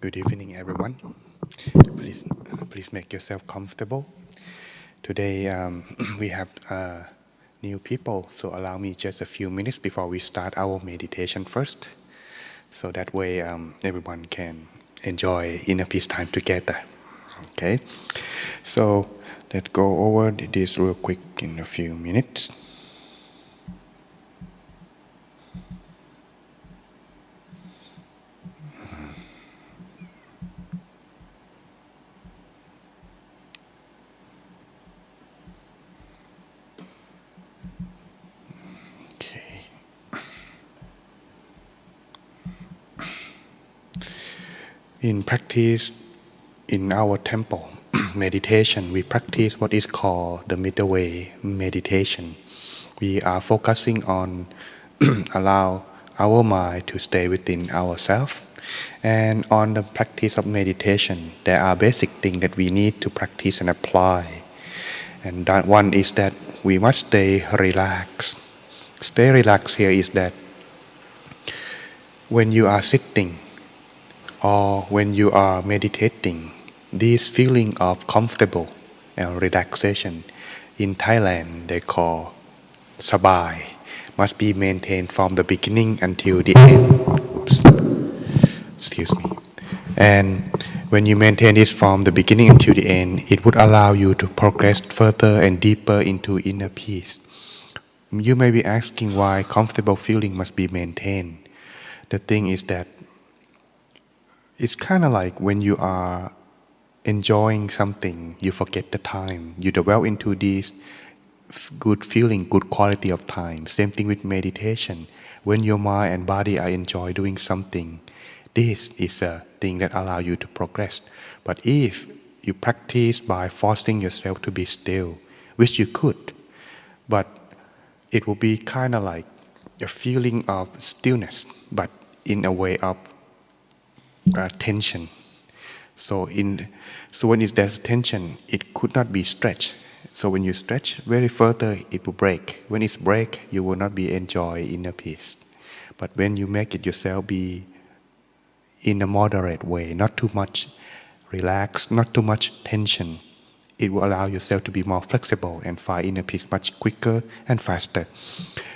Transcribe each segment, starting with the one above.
Good evening, everyone. Please, please make yourself comfortable. Today we have new people, so allow me just a few minutes before we start our meditation first, so that way everyone can enjoy inner peace time together. Okay, so let's go over this real quick in a few minutes. Okay. In practice, in our temple meditation, we practice what is called the middle way meditation. We are focusing on allow our mind to stay within ourselves. And on the practice of meditation, there are basic things that we need to practice and apply. And that one is that we must stay relaxed. Stay relaxed here is that when you are sitting or when you are meditating, this feeling of comfortable and relaxation, in Thailand they call sabai, must be maintained from the beginning until the end. Oops. Excuse me. And when you maintain this from the beginning until the end, it would allow you to progress further and deeper into inner peace. You may be asking why comfortable feeling must be maintained. The thing is that it's kind of like when you are enjoying something, you forget the time. You dwell into this good feeling, good quality of time. Same thing with meditation. When your mind and body are enjoy doing something, this is a thing that allow you to progress. But if you practice by forcing yourself to be still, which you could, but it will be kind of like a feeling of stillness, but in a way of tension. So when there's tension, it could not be stretched. So when you stretch very further, it will break. When it's break, you will not be enjoy inner peace. But when you make it yourself be in a moderate way, not too much relaxed, not too much tension, it will allow yourself to be more flexible and find inner peace much quicker and faster.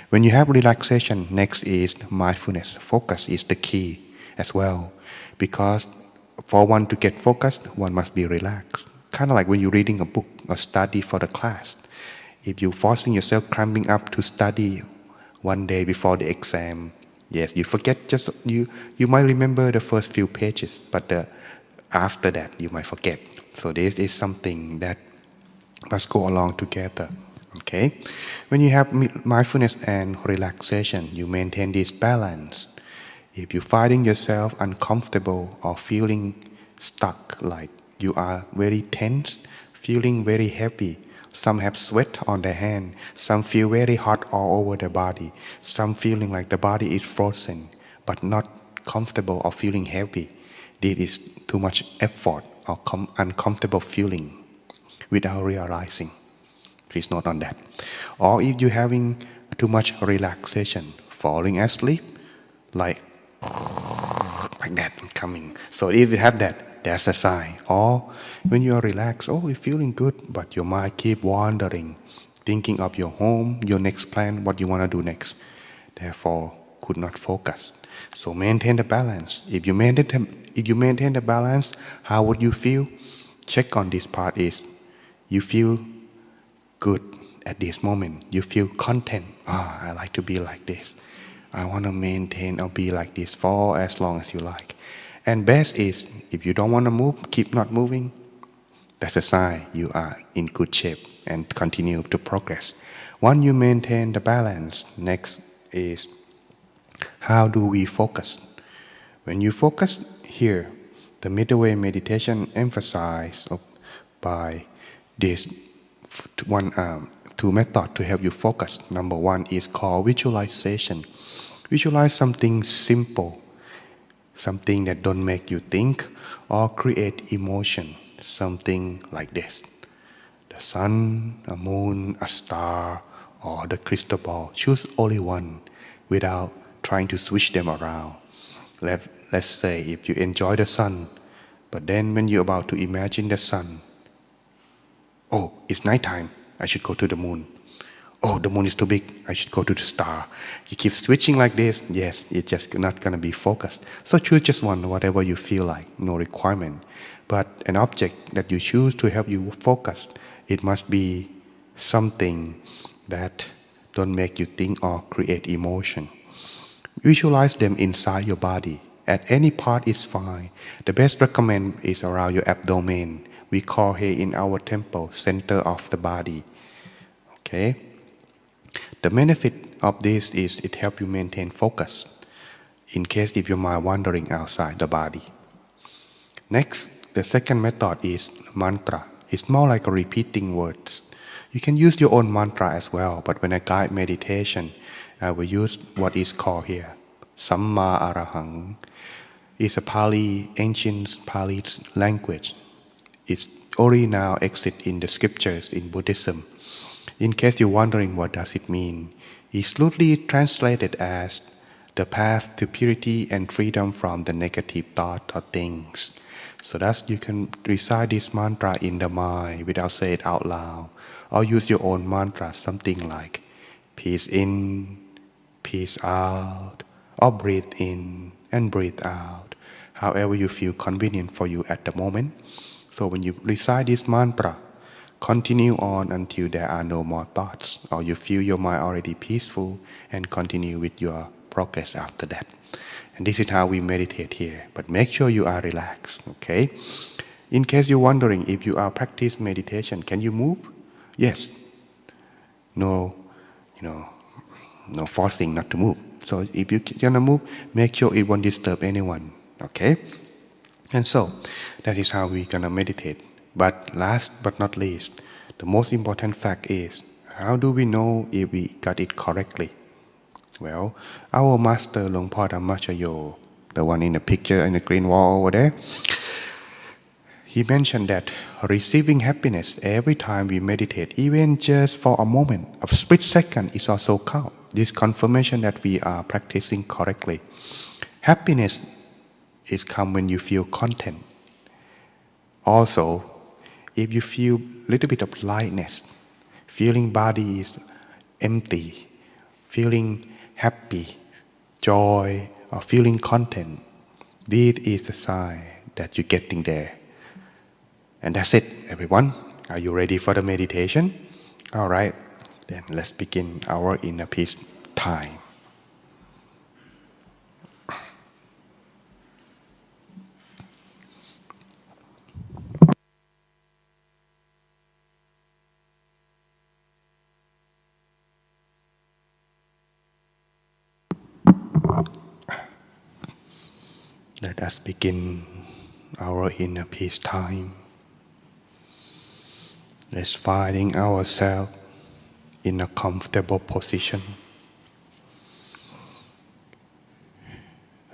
When you have relaxation, next is mindfulness. Focus is the key as well, because for one to get focused, one must be relaxed. Kind of like when you're reading a book or study for the class. If you're forcing yourself cramming up to study one day before the exam, yes, you forget you might remember the first few pages, but after that you might forget. So this is something that must go along together. Okay? When you have mindfulness and relaxation, you maintain this balance. If you're finding yourself uncomfortable or feeling stuck, like you are very tense, feeling very heavy, some have sweat on their hand, some feel very hot all over the body, some feeling like the body is frozen, but not comfortable or feeling heavy. This is too much effort or uncomfortable feeling without realizing. Please note on that. Or if you're having too much relaxation, falling asleep, like that coming. So if you have that, that's a sign. Or when you are relaxed, oh, you're feeling good, but your mind keep wandering, thinking of your home, your next plan, what you want to do next. Therefore, could not focus. So maintain the balance. If you maintain the balance, how would you feel? Check on this part is, you feel good at this moment. You feel content. I like to be like this. I want to maintain or be like this for as long as you like. And best is, if you don't want to move, keep not moving. That's a sign you are in good shape and continue to progress. Once you maintain the balance, next is, how do we focus? When you focus here, the middle way meditation emphasized by this two methods to help you focus. Number one is called visualization. Visualize something simple, something that don't make you think or create emotion. Something like this: the sun, a moon, a star, or the crystal ball. Choose only one without trying to switch them around. Let's say if you enjoy the sun, But then when you're about to imagine the sun, oh, it's nighttime, I should go to the moon. Oh, the moon is too big, I should go to the star. You keep switching like this, yes, it's just not going to be focused. So choose just one, whatever you feel like, no requirement. But an object that you choose to help you focus, it must be something that don't make you think or create emotion. Visualize them inside your body. At any part is fine. The best recommend is around your abdomen. We call here in our temple, center of the body. Okay? The benefit of this is it helps you maintain focus in case if your mind wandering outside the body. Next, the second method is mantra. It's more like a repeating words. You can use your own mantra as well, but when I guide meditation, I will use what is called here Samma Arahang. It's a Pali, ancient Pali language. It's only now exist in the scriptures in Buddhism. In case you're wondering what does it mean, it's loosely translated as the path to purity and freedom from the negative thought or things. So that you can recite this mantra in the mind without saying it out loud, or use your own mantra, something like peace in, peace out, or breathe in and breathe out, however you feel convenient for you at the moment. So when you recite this mantra, continue on until there are no more thoughts, or you feel your mind already peaceful, and continue with your progress after that. And this is how we meditate here. But make sure you are relaxed, okay? In case you're wondering if you are practice meditation, can you move? Yes. No, no forcing not to move. So if you're gonna move, make sure it won't disturb anyone, okay? And so that is how we're gonna meditate. But last but not least, the most important fact is, how do we know if we got it correctly? Well, our master Luang Por Dhammachayo, the one in the picture in the green wall over there, he mentioned that receiving happiness every time we meditate, even just for a moment, a split second, is also count. This confirmation that we are practicing correctly. Happiness is come when you feel content. Also, if you feel a little bit of lightness, feeling body is empty, feeling happy, joy, or feeling content, this is a sign that you're getting there. And that's it, everyone. Are you ready for the meditation? All right, then let's begin our inner peace time. Let us begin our inner peace time. Let's finding ourselves in a comfortable position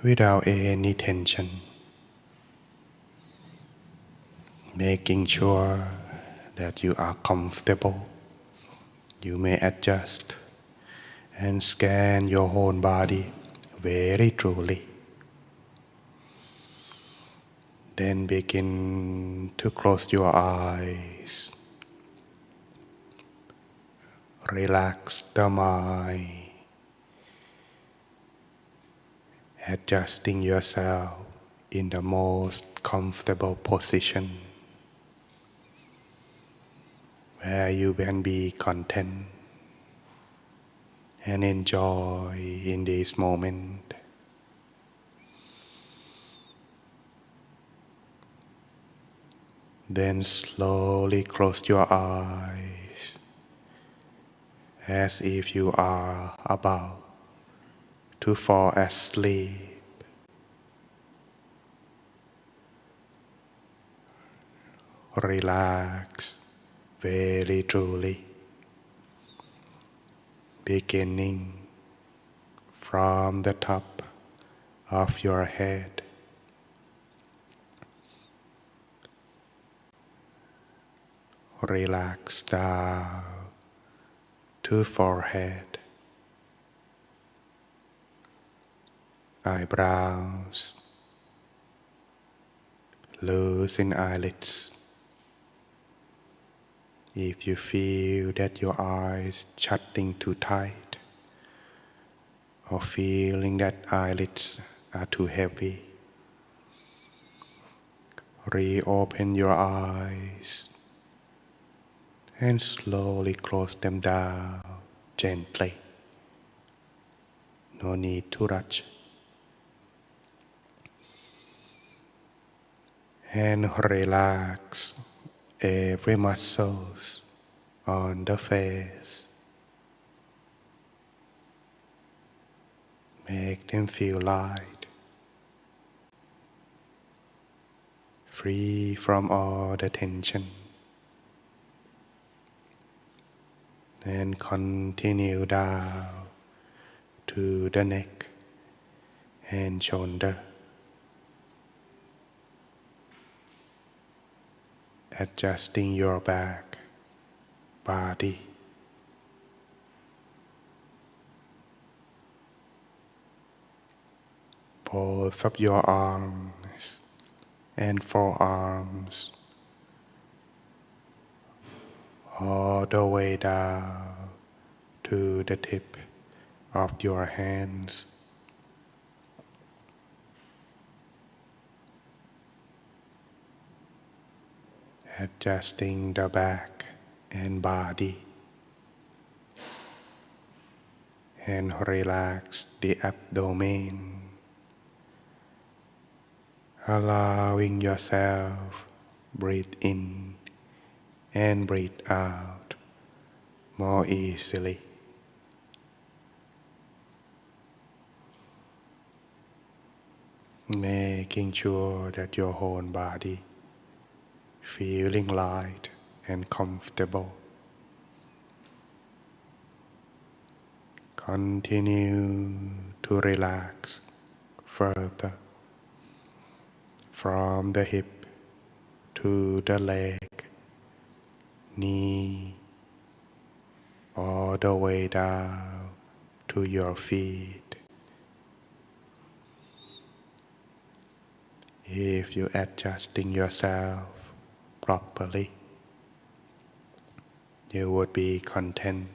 without any tension. Making sure that you are comfortable. You may adjust and scan your whole body very truly. Then begin to close your eyes. Relax the mind, adjusting yourself in the most comfortable position where you can be content and enjoy in this moment. Then slowly close your eyes as if you are about to fall asleep. Relax very truly, beginning from the top of your head. Relax down to forehead, eyebrows, Loosen eyelids. If you feel that your eyes shutting too tight, or feeling that eyelids are too heavy, reopen your eyes and slowly close them down gently. No need to rush. And relax every muscles on the face. Make them feel light, free from all the tension. And continue down to the neck and shoulder. Adjusting your back, body. Both of your arms and forearms, all the way down to the tip of your hands. Adjusting the back and body, and relax the abdomen, allowing yourself breathe in and breathe out more easily. Making sure that your whole body feeling light and comfortable. Continue to relax further from the hip to the leg, knee, all the way down to your feet. If you're adjusting yourself properly, you would be content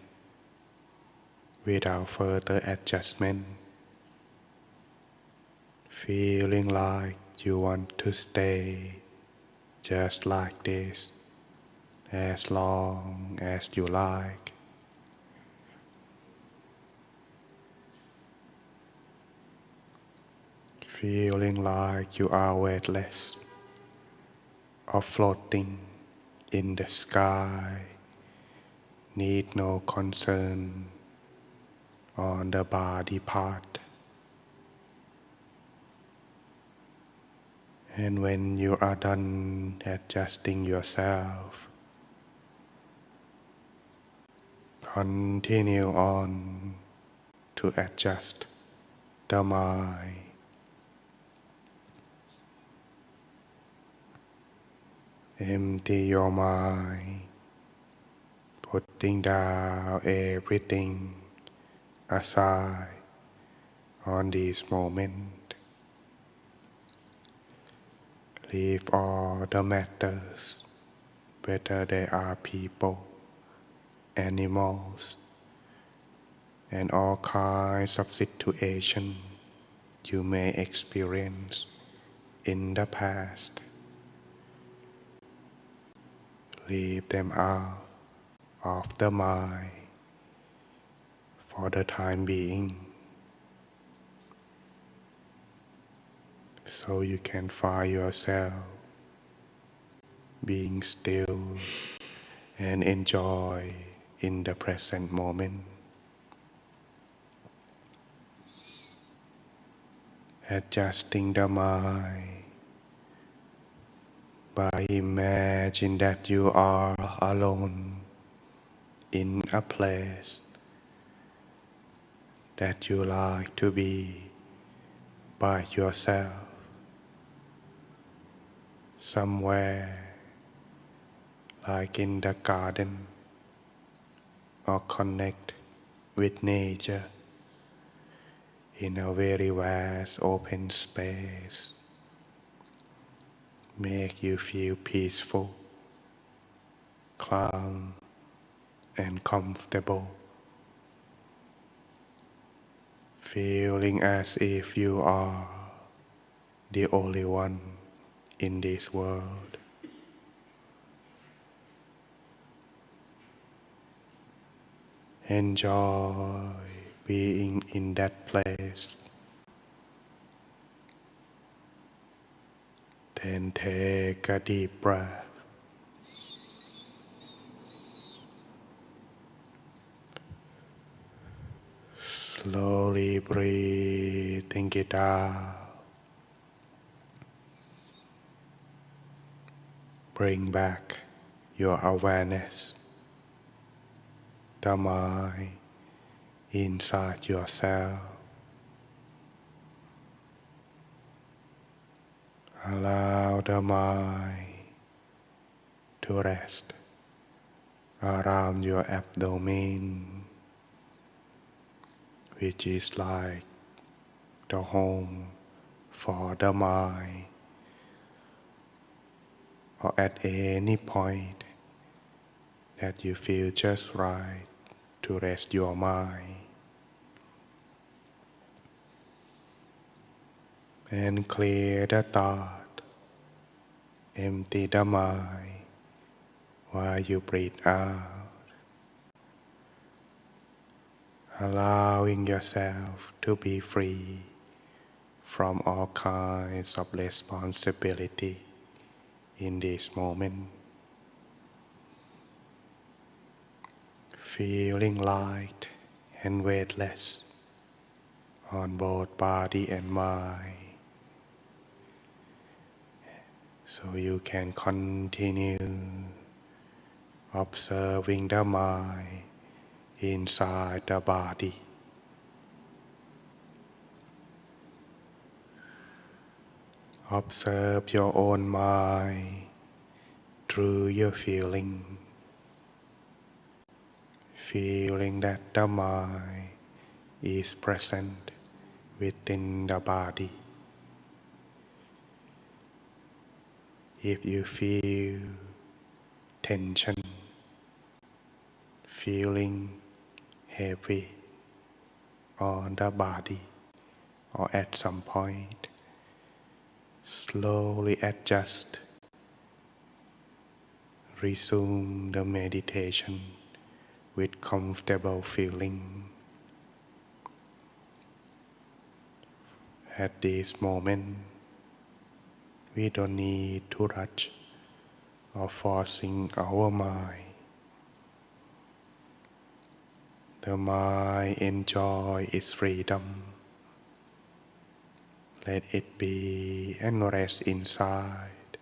without further adjustment, feeling like you want to stay just like this as long as you like. Feeling like you are weightless or floating in the sky, need no concern on the body part. And when you are done adjusting yourself, continue on to adjust the mind. Empty your mind, putting down everything aside on this moment. Leave all the matters, whether they are people, animals, and all kinds of situations you may experience in the past. Leave them out of the mind for the time being, so you can find yourself being still and enjoy in the present moment. Adjusting the mind by imagine that you are alone in a place that you like to be by yourself, somewhere like in the garden, or connect with nature in a very vast open space. make you feel peaceful, calm, and comfortable, feeling as if you are the only one in this world. Enjoy being in that place. Then take a deep breath. Slowly breathing it out. Bring back your awareness, the mind inside yourself. Allow the mind to rest around your abdomen, which is like the home for the mind, or at any point that you feel just right to rest your mind. And clear the thought, empty the mind while you breathe out, allowing yourself to be free from all kinds of responsibility in this moment. Feeling light and weightless on both body and mind, so you can continue observing the mind inside the body. Observe your own mind through your feeling that the mind is present within the body. If you feel tension, feeling heavy on the body, or at some point, slowly adjust. Resume the meditation with comfortable feeling. At this moment, we don't need to rush or forcing our mind. The mind enjoy its freedom. Let it be and rest inside.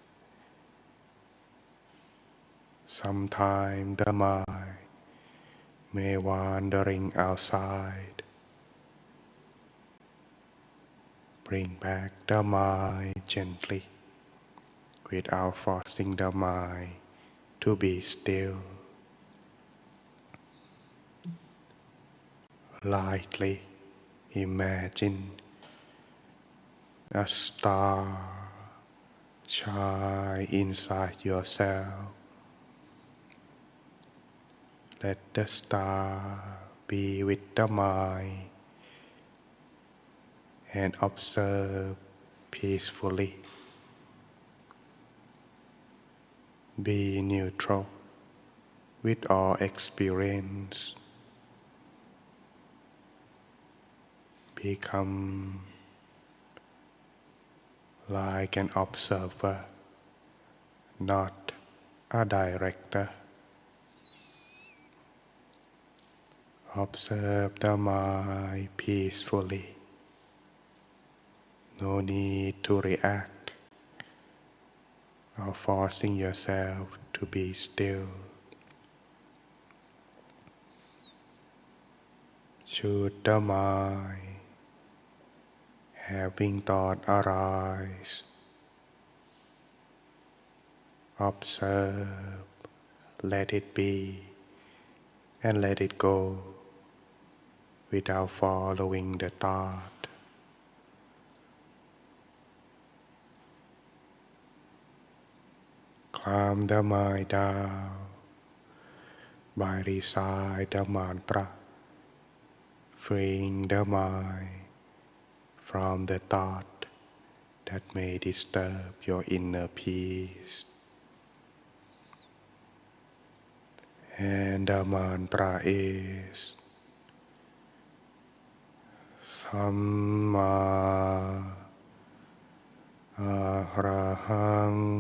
Sometimes the mind may wandering outside. Bring back the mind gently without forcing the mind to be still. Lightly imagine a star shine inside yourself. Let the star be with the mind and observe peacefully. Be neutral with all experience. Become like an observer, not a director. Observe the mind peacefully. No need to react or forcing yourself to be still. Should the mind having thought arise, observe, let it be, and let it go without following the thought. Calm the mind down by recite the mantra, freeing the mind from the thought that may disturb your inner peace. And the mantra is Samma Arahang.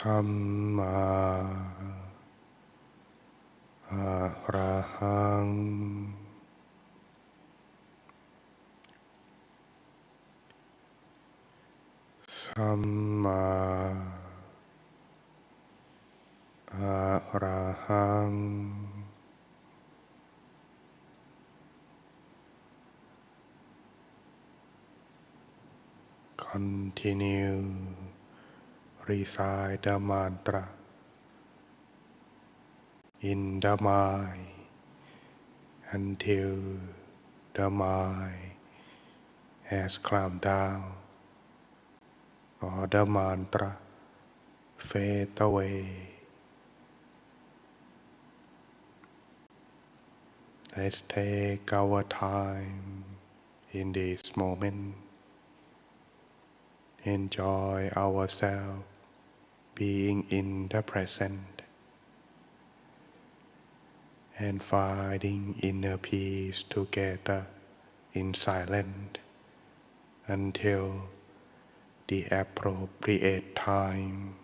Samma Arahang. Samma Arahang. Continue recite the mantra in the mind until the mind has calmed down or the mantra fades away. Let's take our time in this moment. Enjoy ourselves being in the present and finding inner peace together in silence until the appropriate time.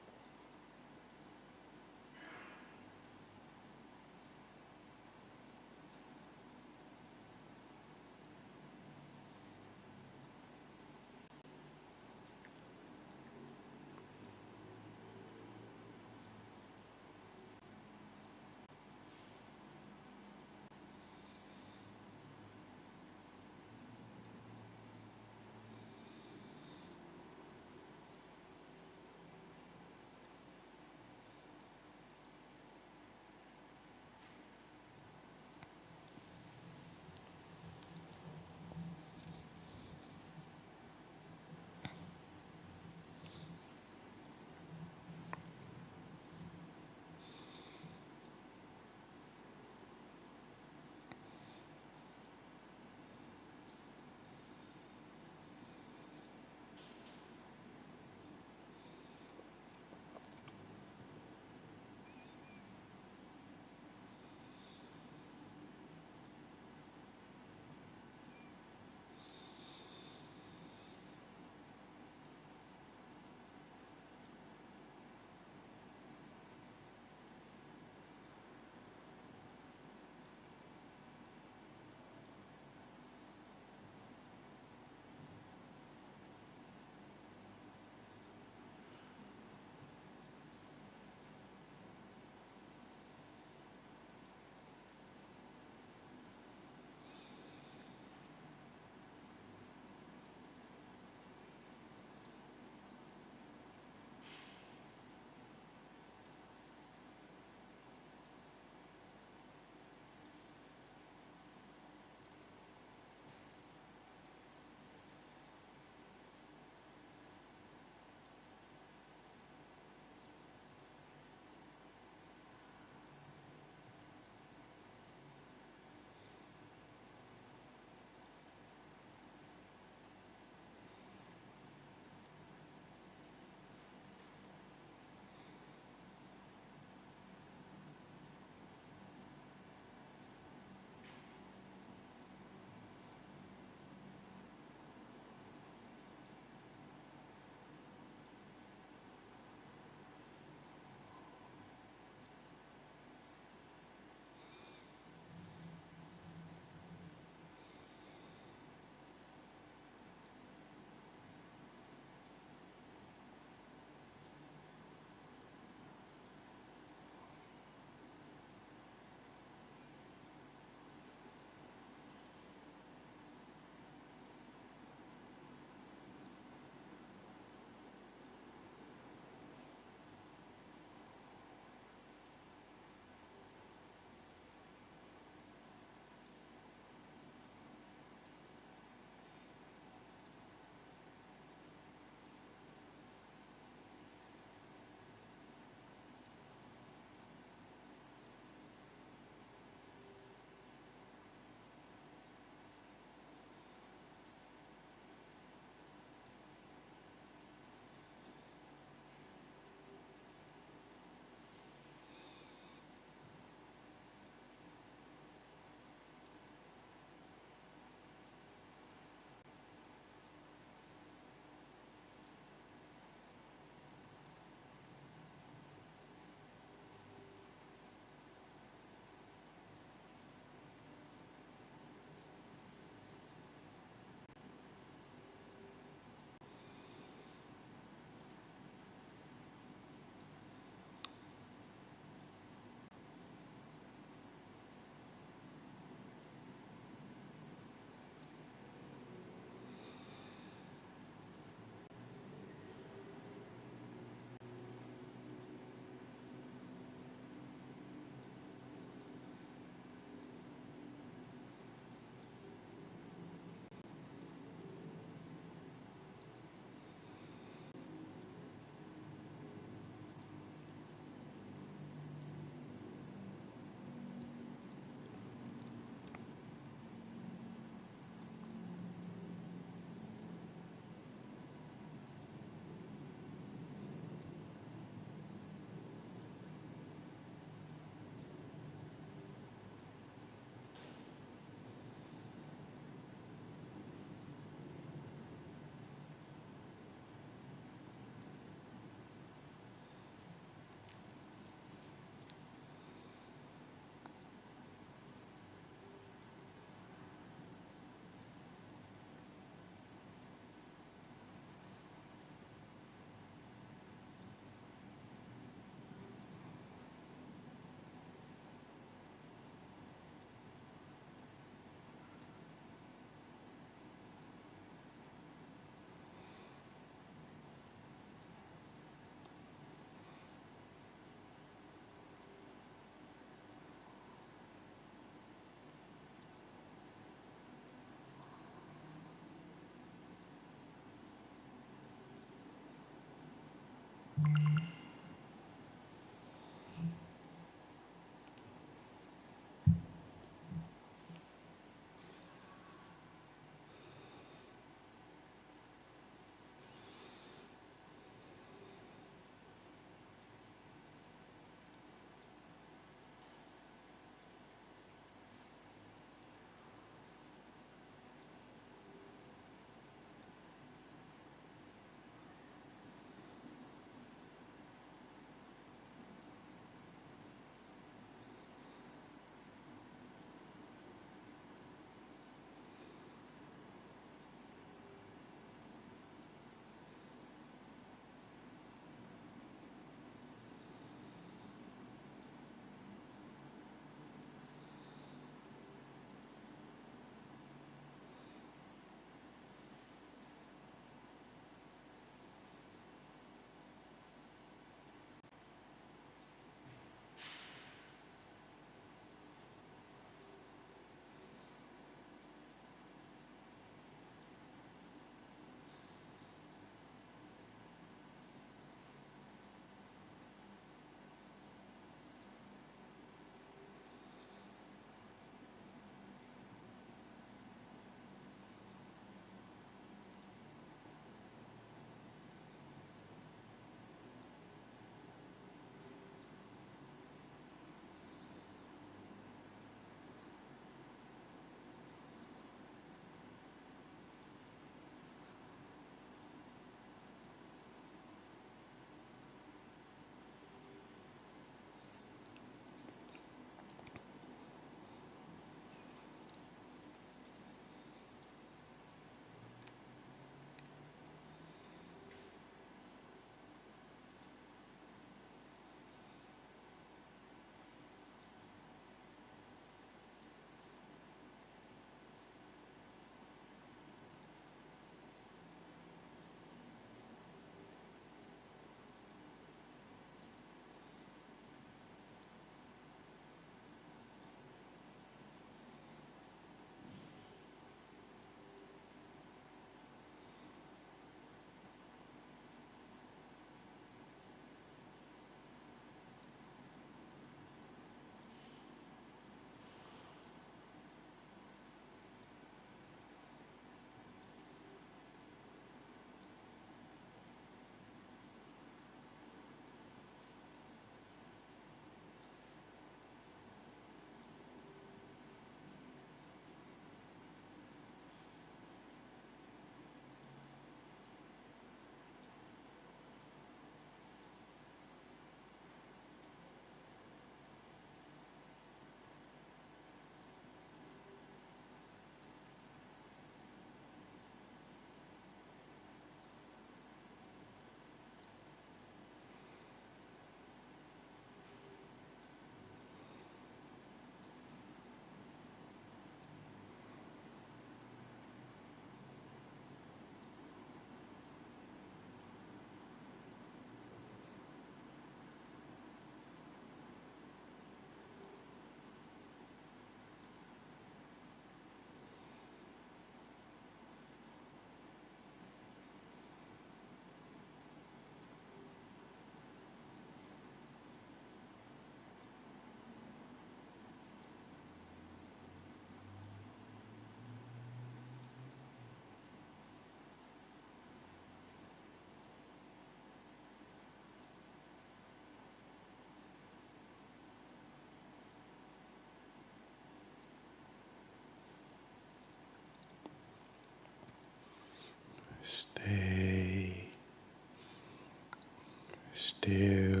still.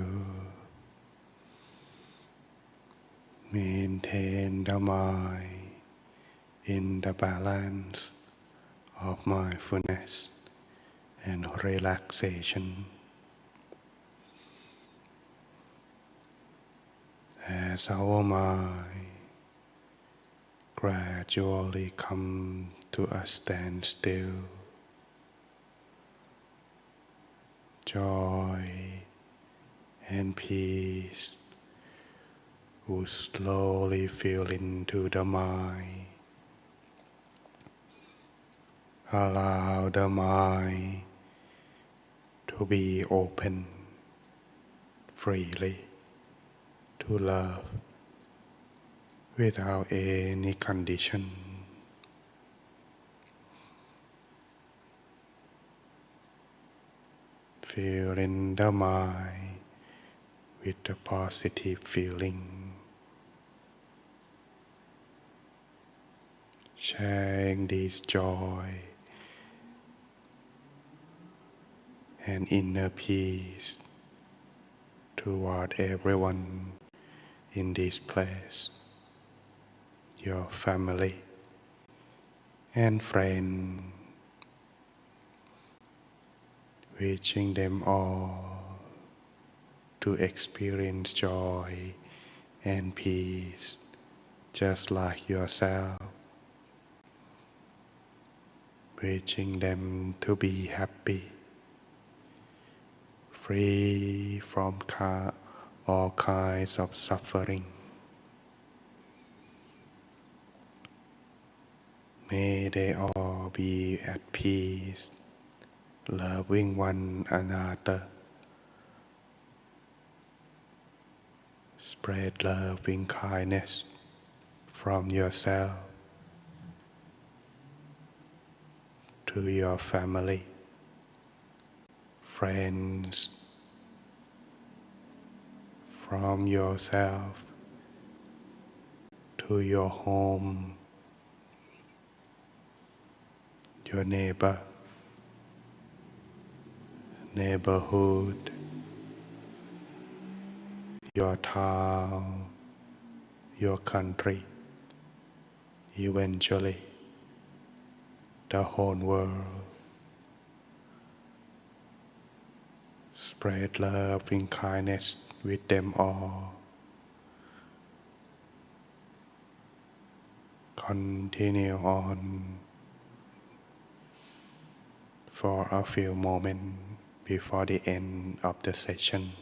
Maintain the mind in the balance of mindfulness and relaxation. As our mind gradually come to a standstill, joy and peace would slowly fill into the mind. Allow the mind to be open freely to love without any condition. Fill in the mind with the positive feeling, sharing this joy and inner peace toward everyone in this place, your family and friends, wishing them all to experience joy and peace just like yourself, wishing them to be happy, free from all kinds of suffering. May they all be at peace, loving one another. Spread loving kindness from yourself to your family, friends, from yourself to your home, your neighborhood, your town, your country, eventually the whole world. Spread loving kindness with them all. Continue on for a few moments before the end of the session.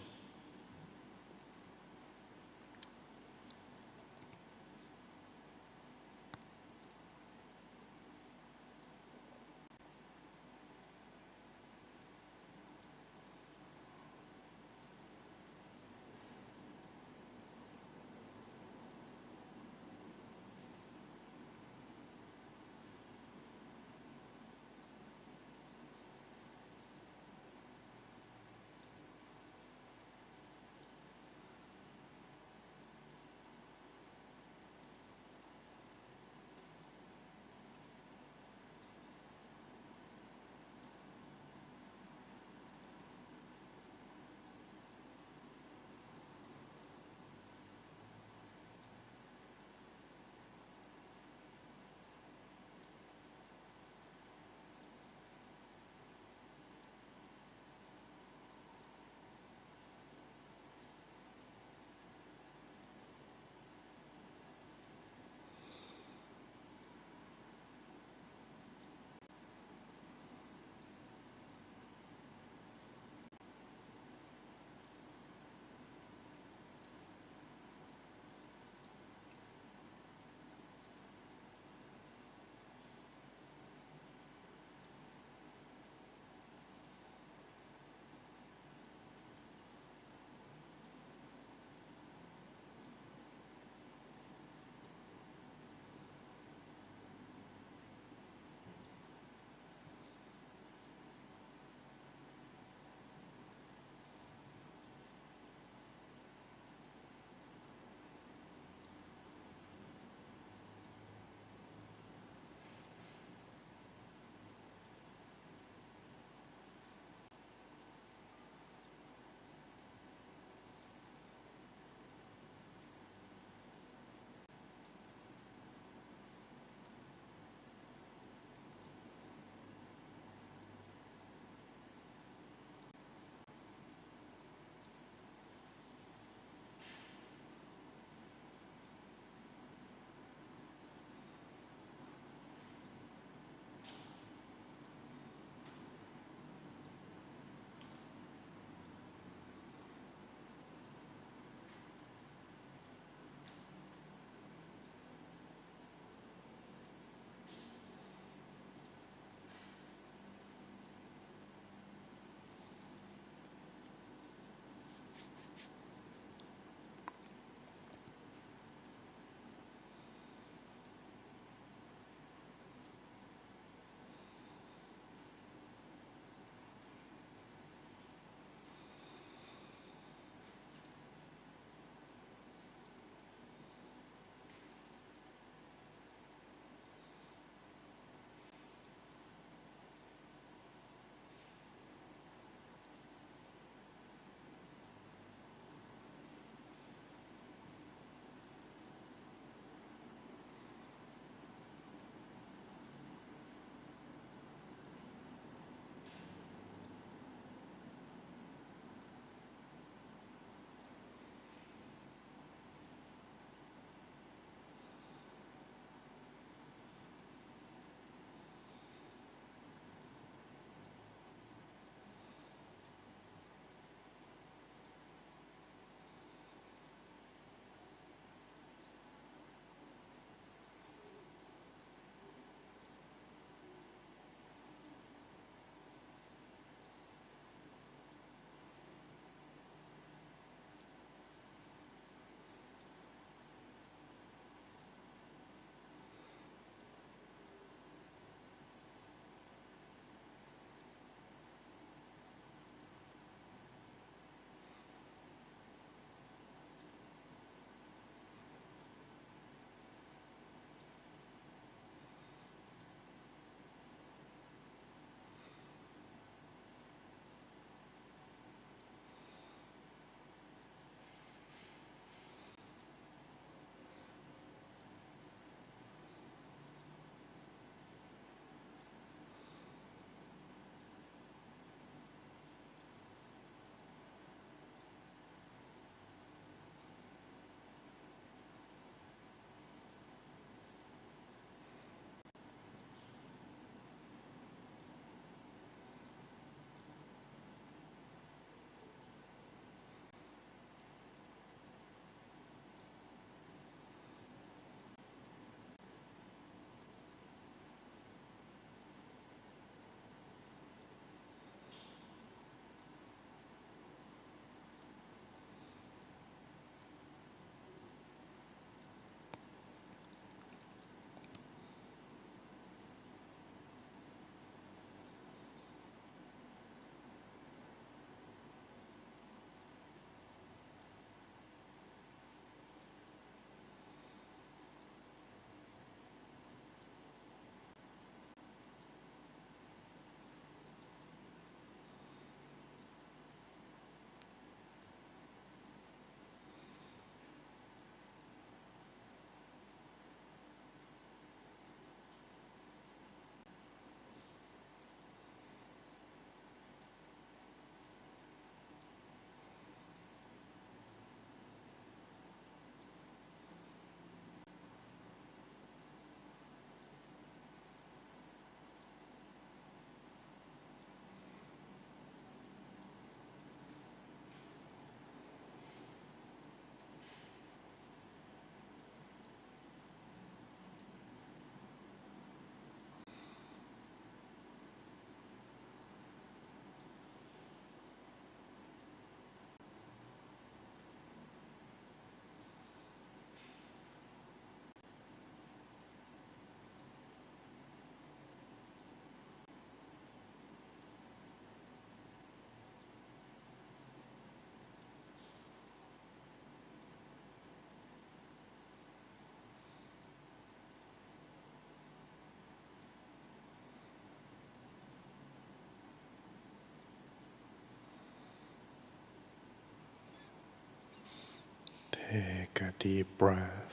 Take a deep breath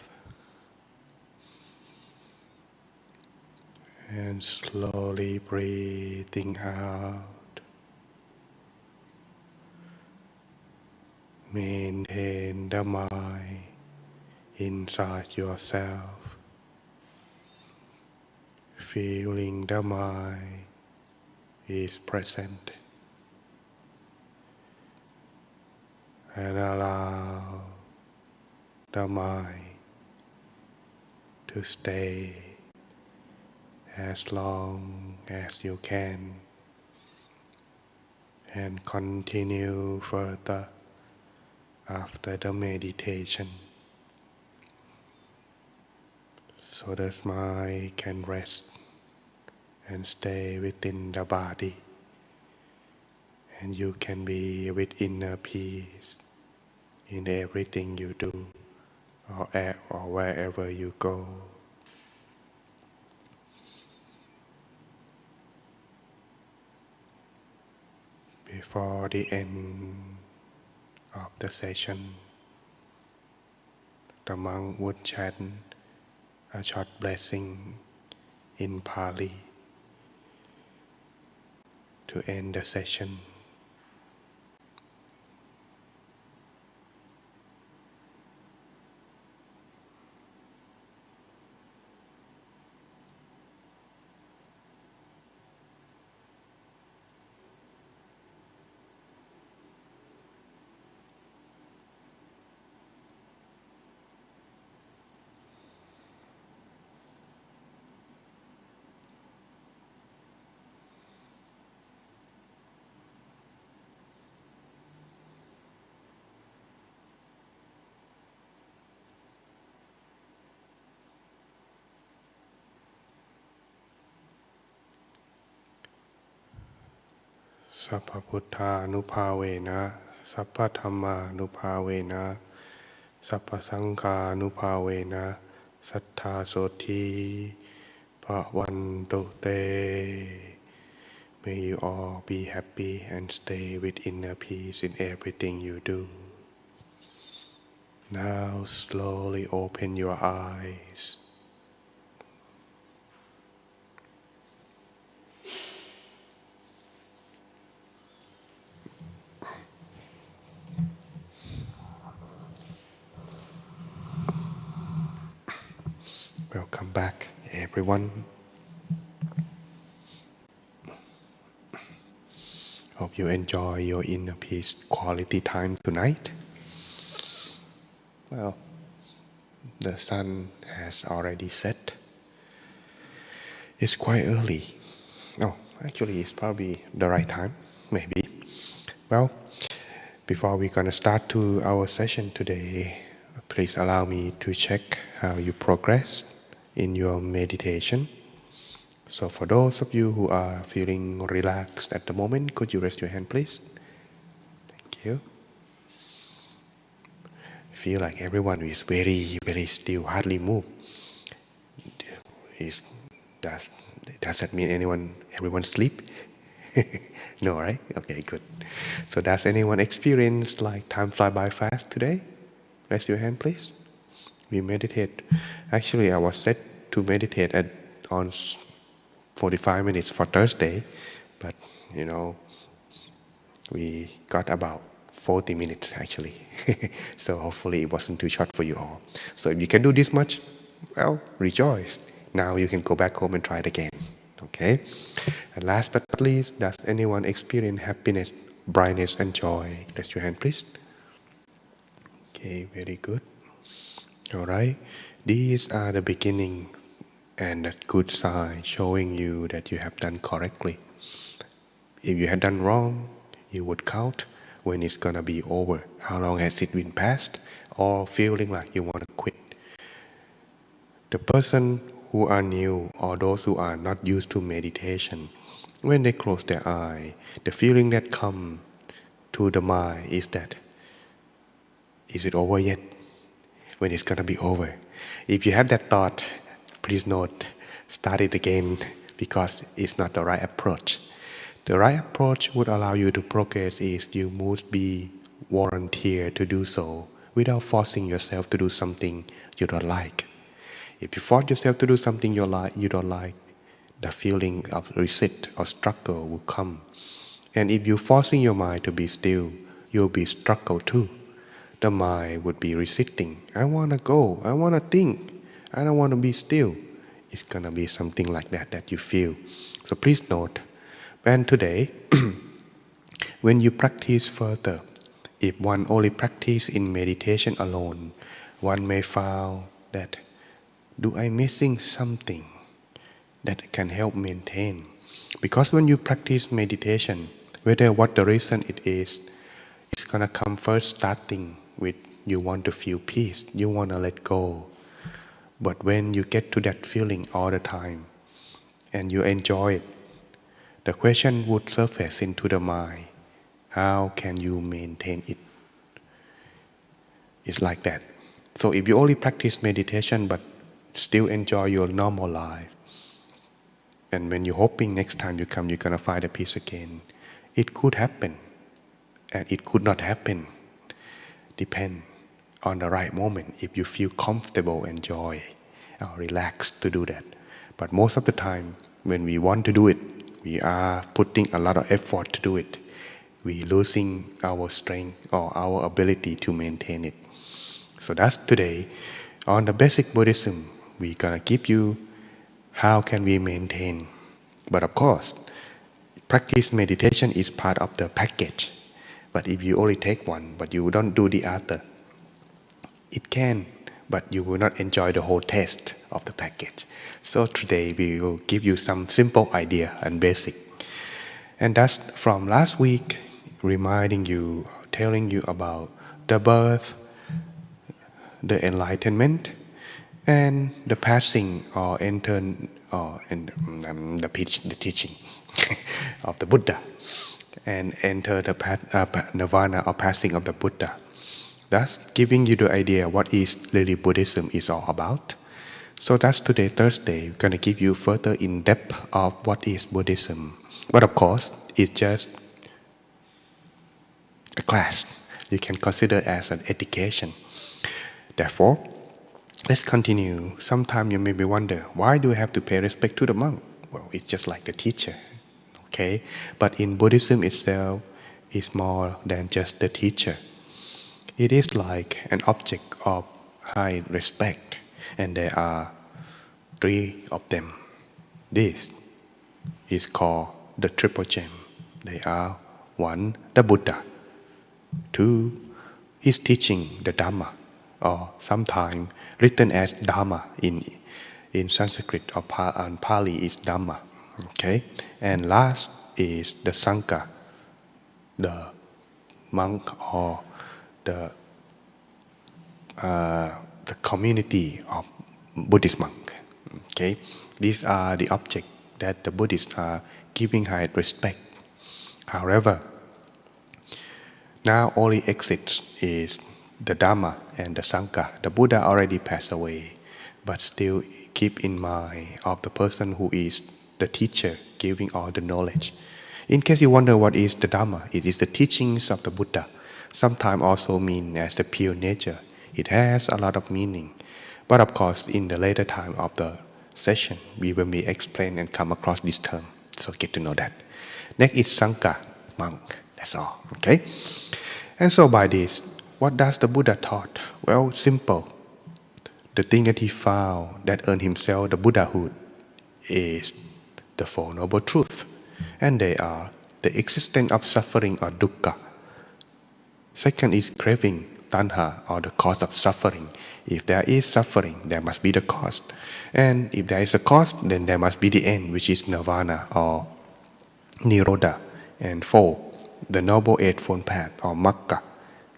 and slowly breathing out. Maintain the mind inside yourself, feeling the mind is present, and allow the mind to stay as long as you can and continue further after the meditation, so the mind can rest and stay within the body, and you can be with inner peace in everything you do or wherever you go. Before the end of the session, the monk would chant a short blessing in Pali to end the session. Sappha Buddha Nupavena, Sappha Dhamma Nupavena, Sappha Sankha Nupavena, Sattha Soti Bhavantu Te. May you all be happy and stay with inner peace in everything you do. Now slowly open your eyes. Welcome back, everyone. Hope you enjoy your inner peace quality time tonight. Well, the sun has already set. It's quite early. Oh, actually, it's probably the right time, maybe. Well, before we're gonna start to our session today, please allow me to check how you progress in your meditation. So for those of you who are feeling relaxed at the moment, could you raise your hand, please? Thank you. I feel like everyone is very, very still, hardly move. Does that mean everyone sleep? No, right? Okay, good. So does anyone experience like time fly by fast today? Raise your hand, please. We meditate. Actually, I was set to meditate on 45 minutes for Thursday, but we got about 40 minutes actually. So hopefully it wasn't too short for you all. So if you can do this much, well, rejoice. Now you can go back home and try it again. Okay? And last but not least, does anyone experience happiness, brightness, and joy? Raise your hand, please. Okay, very good. All right. These are the beginning and a good sign showing you that you have done correctly. If you had done wrong, you would count when it's gonna be over. How long has it been past? Or feeling like you want to quit. The person who are new or those who are not used to meditation, when they close their eye, the feeling that comes to the mind is that, is it over yet? When it's gonna be over? If you have that thought, please note, start it again because it's not the right approach. The right approach would allow you to progress is you must be volunteer to do so without forcing yourself to do something you don't like. If you force yourself to do something you don't like, the feeling of resist or struggle will come. And if you're forcing your mind to be still, you'll be struggle too. The mind would be resisting. I want to go. I want to think. I don't want to be still. It's going to be something like that you feel. So please note, when today, when you practice further, if one only practice in meditation alone, one may find that, do I missing something that can help maintain? Because when you practice meditation, whether what the reason it is, it's gonna come first starting with you want to feel peace, you want to let go. But when you get to that feeling all the time and you enjoy it, the question would surface into the mind, how can you maintain it? It's like that. So if you only practice meditation but still enjoy your normal life, and when you're hoping next time you come, you're gonna find a peace again, it could happen, and it could not happen. Depend on the right moment. If you feel comfortable, enjoy, or relaxed to do that. But most of the time, when we want to do it, we are putting a lot of effort to do it. We losing our strength or our ability to maintain it. So that's today. On the basic Buddhism, we're gonna give you how can we maintain. But of course, practice meditation is part of the package. But if you only take one, but you don't do the other, it can, but you will not enjoy the whole taste of the package. So today we will give you some simple idea and basic. And that's from last week, reminding you, telling you about the birth, the enlightenment, and the passing or enter the teaching of the Buddha, and enter the nirvana or passing of the Buddha. Thus, giving you the idea what is really Buddhism is all about. So that's today, Thursday, we're going to give you further in depth of what is Buddhism. But of course, it's just a class. You can consider as an education. Therefore, let's continue. Sometimes you maybe wonder, why do I have to pay respect to the monk? Well, it's just like the teacher. Okay? But in Buddhism itself, it's more than just the teacher. It is like an object of high respect, and there are 3 of them. This is called the triple gem. They are 1, the Buddha; 2, his teaching, the Dhamma, or sometimes written as Dhamma in Sanskrit or Pali is Dhamma. Okay, and last is the Sangha, the monk or the community of Buddhist monk. Okay, these are the objects that the Buddhists are giving high respect. However, now only exists is the Dhamma and the Sangha. The Buddha already passed away, but still keep in mind of the person who is the teacher giving all the knowledge. In case you wonder what is the Dhamma, it is the teachings of the Buddha. Sometimes also mean as the pure nature. It has a lot of meaning. But of course, in the later time of the session, we will be explain and come across this term. So get to know that. Next is Sangha, monk. That's all. Okay? And so by this, what does the Buddha taught? Well, simple. The thing that he found that earned himself the Buddhahood is the Four Noble Truths. And they are the existence of suffering or dukkha. Second is craving, tanha, or the cause of suffering. If there is suffering, there must be the cause. And if there is a cause, then there must be the end, which is nirvana or nirodha. And 4, the Noble Eightfold Path or Magga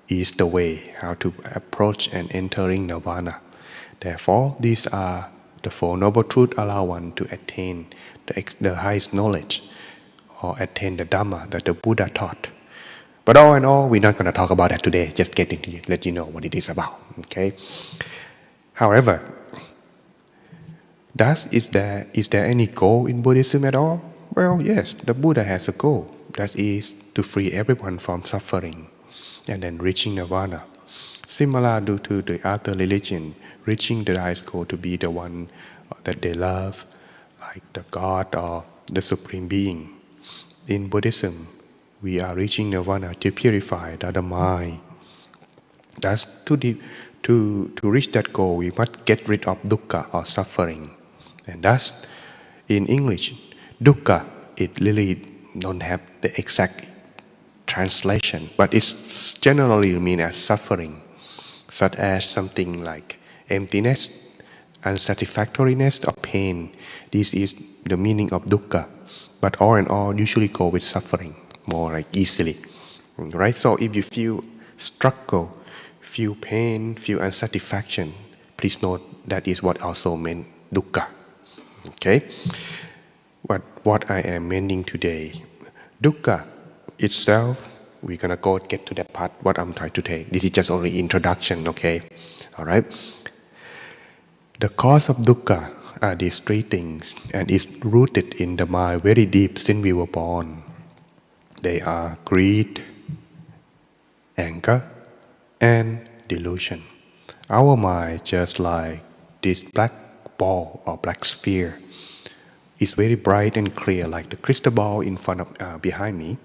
is the way how to approach and entering nirvana. Therefore, these are the Four Noble Truths allow one to attain the highest knowledge or attain the Dhamma that the Buddha taught. But all in all, we're not going to talk about that today. Just getting to let you know what it is about. Okay. However, is there any goal in Buddhism at all? Well, yes, the Buddha has a goal. That is to free everyone from suffering and then reaching nirvana. Similar to the other religion, reaching the highest goal to be the one that they love, like the God or the Supreme Being. In Buddhism, we are reaching nirvana to purify the mind. Thus, to reach that goal, we must get rid of dukkha or suffering. And thus, in English, dukkha, it really don't have the exact translation, but it's generally mean as suffering, such as something like emptiness, unsatisfactoriness, or pain. This is the meaning of dukkha. But all in all, usually go with suffering more like easily, right? So if you feel struggle, feel pain, feel unsatisfaction, please note that is what also meant dukkha. Okay, but what I am meaning today, dukkha itself, we're gonna go get to that part. What I'm trying to take. This is just only introduction. Okay, all right. The cause of dukkha are these three things, and it's rooted in the mind very deep since we were born. They are greed, anger, and delusion. Our mind, just like this black ball or black sphere, is very bright and clear, like the crystal ball in front of behind me.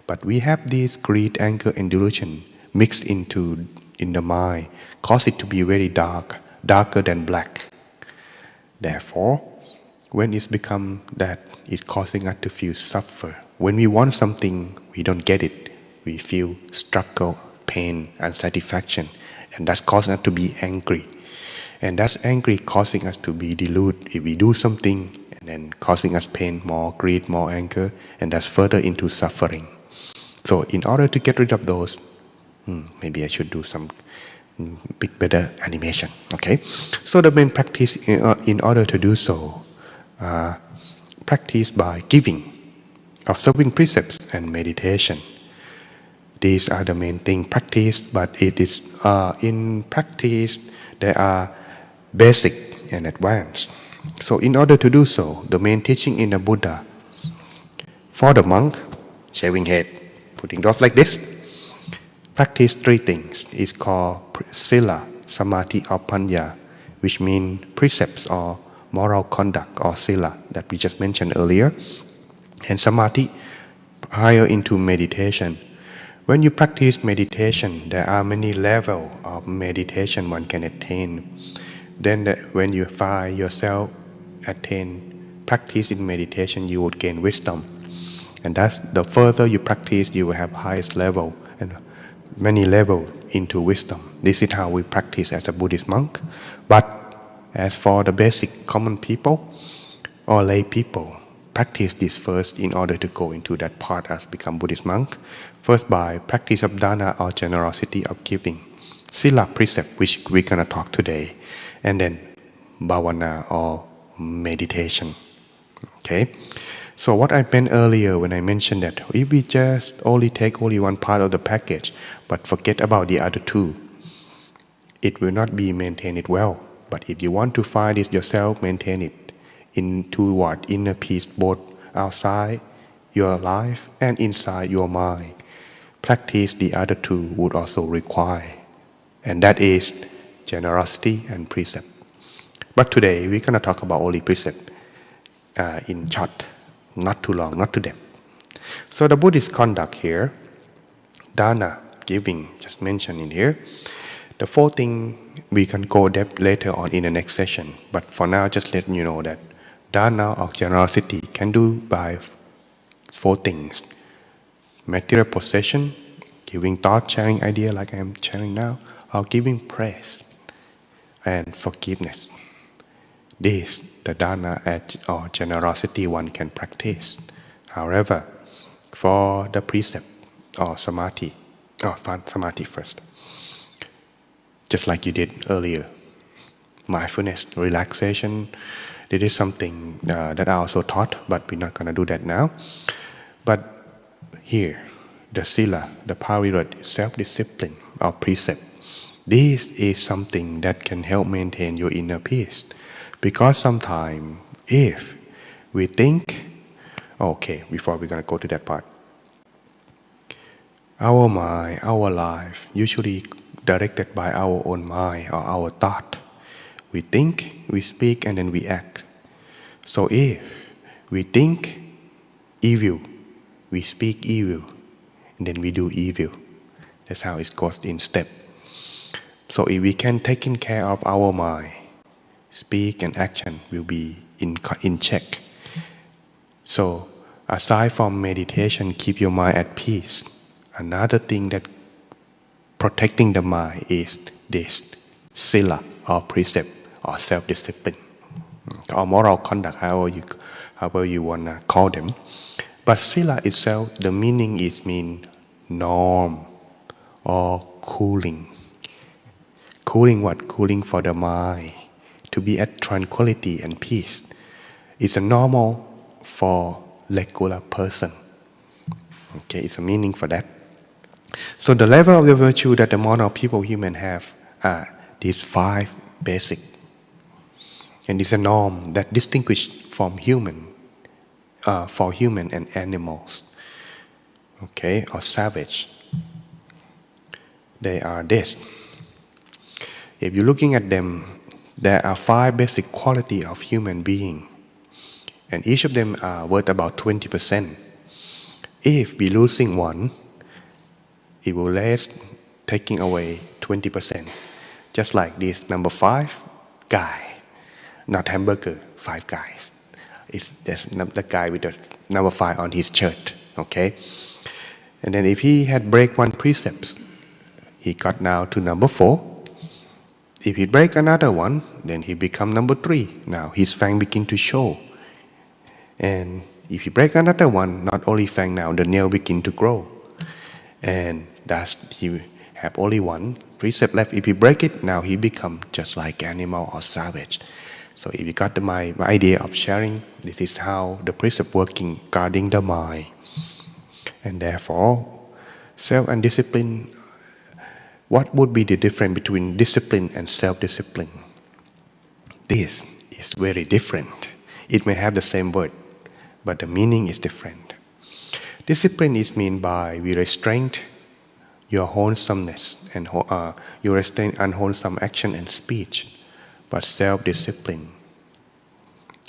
But we have this greed, anger, and delusion mixed in the mind, cause it to be very dark, darker than black. Therefore, when it's become that, it's causing us to feel suffer. When we want something, we don't get it. We feel struggle, pain, unsatisfaction, and that's causing us to be angry. And that's angry causing us to be deluded. If we do something, and then causing us pain, more greed, more anger, and that's further into suffering. So in order to get rid of those, maybe I should do some bit better animation. Okay, so the main practice in order to do so, practice by giving, observing precepts, and meditation. These are the main thing practiced, but it is in practice there are basic and advanced. So in order to do so, the main teaching in the Buddha for the monk, shaving head, putting dots like this, practice three things. It's called sila, samadhi, or panya, which mean precepts or moral conduct, or sila that we just mentioned earlier, and samadhi, higher into meditation. When you practice meditation, there are many levels of meditation one can attain. Then when you find yourself attain practice in meditation, you would gain wisdom. And that's the further you practice, you will have highest level and many levels into wisdom. This is how we practice as a Buddhist monk. But as for the basic common people or lay people, practice this first in order to go into that part as become Buddhist monk. First by practice of dana or generosity of giving, sila precept, which we're gonna talk today, and then bhavana or meditation. Okay. So what I meant earlier when I mentioned that if we just only take only one part of the package but forget about the other two, it will not be maintained well. But if you want to find it yourself, maintain it toward inner peace both outside your life and inside your mind. Practice the other two would also require, and that is generosity and precept. But today we're gonna talk about only precept in short. Not too long, not too depth. So the Buddhist conduct here, dana, giving, just mentioned in here. The four things we can go depth later on in the next session. But for now, just letting you know that dana or generosity can do by four things: material possession, giving thought, sharing idea like I am sharing now, or giving praise and forgiveness. This, the dana or generosity one can practice. However, for the precept or samadhi, samadhi first, just like you did earlier, mindfulness, relaxation, this is something that I also taught, but we're not going to do that now. But here, the sila, the parirut, self-discipline or precept, this is something that can help maintain your inner peace. Because sometimes if we think, okay, before we're going to go to that part, our mind, our life usually directed by our own mind or our thought. We think, we speak, and then we act. So if we think evil, we speak evil, and then we do evil. That's how it goes in step. So if we can take care of our mind, speak and action will be in check. So aside from meditation, keep your mind at peace. Another thing that protecting the mind is this sila or precept or self-discipline or moral conduct, however you wanna call them. But sila itself, the meaning is norm or cooling. Cooling what? Cooling for the mind to be at tranquility and peace. It's a normal for regular person. Okay, it's a meaning for that. So the level of the virtue that the modern people human have are these 5 basic. And it's a norm that distinguish from human, for human and animals. Okay, or savage. They are this. If you're looking at them, there are 5 basic qualities of human being. And each of them are worth about 20%. If we're losing one, it will less taking away 20%. Just like this number 5 guy, not hamburger, 5 guys. There's the guy with the number 5 on his shirt. Okay, and then if he had break one precept, he got now to number 4. If he break another one, then he become number 3. Now his fang begin to show. And if he break another one, not only fang now, the nail begin to grow. And thus he have only one precept left. If he break it, now he become just like animal or savage. So if you got my idea of sharing, this is how the precept working guarding the mind. And therefore, self and discipline, what would be the difference between discipline and self-discipline? This is very different. It may have the same word, but the meaning is different. Discipline is meant by we restrain your wholesomeness and you restrain unwholesome action and speech. But self-discipline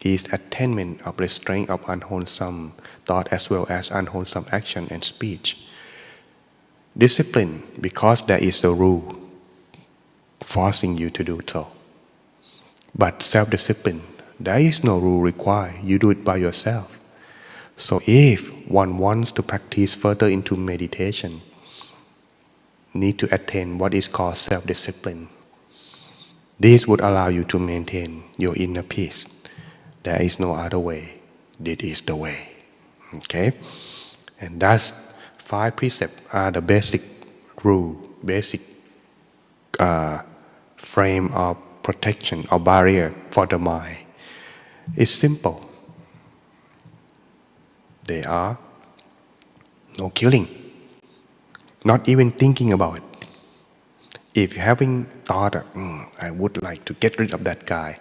is attainment of restraint of unwholesome thought as well as unwholesome action and speech. Discipline, because there is a rule forcing you to do so. But self-discipline, there is no rule required. You do it by yourself. So if one wants to practice further into meditation, need to attain what is called self-discipline. This would allow you to maintain your inner peace. There is no other way. This is the way. Okay? And thus, 5 precepts are the basic rule, basic frame of protection or barrier for the mind. It's simple. They are no killing, not even thinking about it. If you're having thought, I would like to get rid of that guy,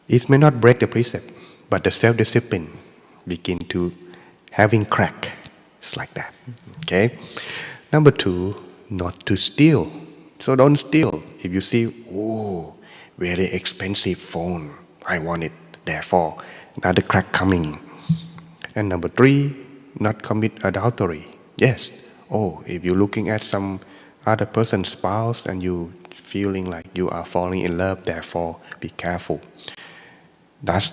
it may not break the precept, but the self-discipline begin to having crack. It's like that. Okay. Number 2, not to steal. So don't steal. If you see, very expensive phone, I want it. Therefore, another crack coming. And number 3, not commit adultery. Yes. If you're looking at some other person's spouse and you feeling like you are falling in love, therefore be careful. Thus,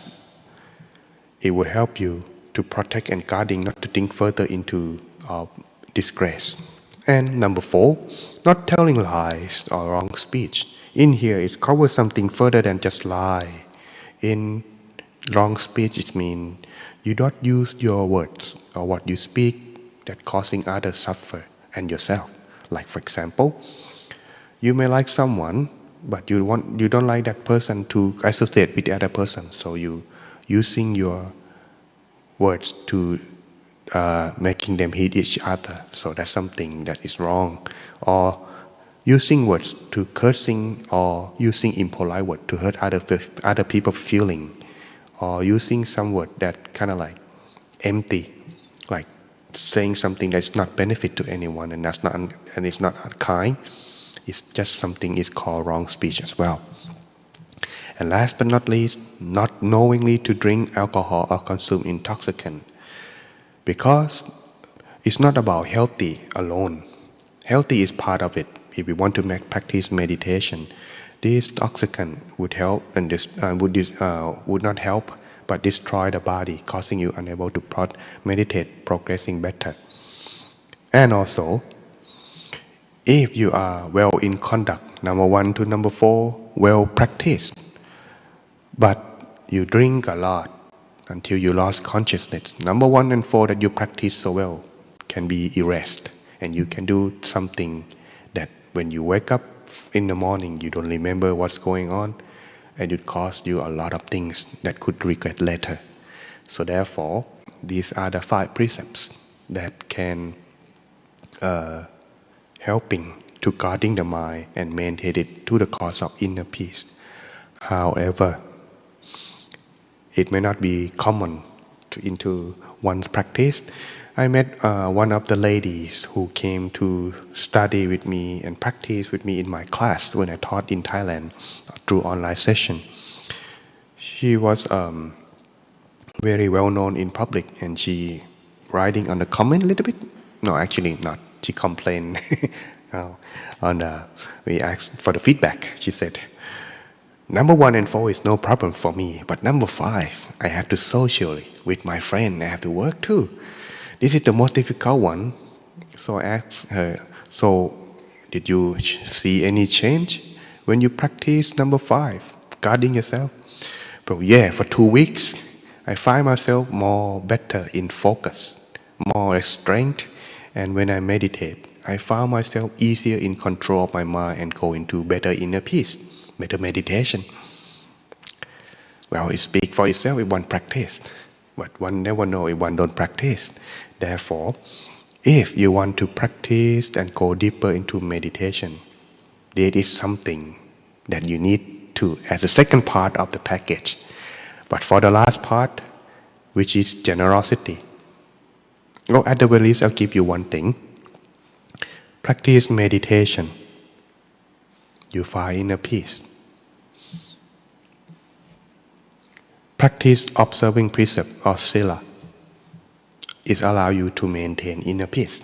it would help you to protect and guarding, not to think further into disgrace. And number 4, not telling lies or wrong speech. In here, it covers something further than just lie. In wrong speech, it means you don't use your words or what you speak that causing others suffer and yourself. Like for example, you may like someone, but you don't like that person to associate with the other person. So you using your words to making them hate each other. So that's something that is wrong. Or using words to cursing or using impolite word to hurt other people's feeling. Or using some word that kind of like empty, like saying something that's not benefit to anyone and it's not kind. It's just something is called wrong speech as well. And last but not least, not knowingly to drink alcohol or consume intoxicant. Because it's not about healthy alone. Healthy is part of it. If we want to practice meditation, this intoxicant would help and this would not help, but destroy the body, causing you unable to meditate, progressing better. And also, if you are well in conduct, number 1 to number 4, well practiced, but you drink a lot until you lost consciousness, number 1 and 4 that you practice so well can be erased, and you can do something that when you wake up in the morning, you don't remember what's going on, and it costs you a lot of things that could regret later. So therefore, these are the 5 precepts that can helping to guarding the mind and maintain it to the cause of inner peace. However, it may not be common into one's practice. I met one of the ladies who came to study with me and practice with me in my class when I taught in Thailand through online session. She was very well known in public, and she writing on the comment a little bit. No, actually not. She complained we asked for the feedback. She said, number 1 and 4 is no problem for me, but number 5, I have to socially with my friend. I have to work too. This is the most difficult one. So I asked her, so did you see any change when you practice number 5, guarding yourself? But yeah, for 2 weeks, I find myself more better in focus, more strength, and when I meditate, I found myself easier in control of my mind and go into better inner peace, better meditation. Well, it speaks for itself if one practice, but one never know if one don't practice. Therefore, if you want to practice and go deeper into meditation, there is something that you need to as the second part of the package. But for the last part, which is generosity, or at the very least, I'll give you one thing. Practice meditation. You find inner peace. Practice observing precept or sila. It allows you to maintain inner peace.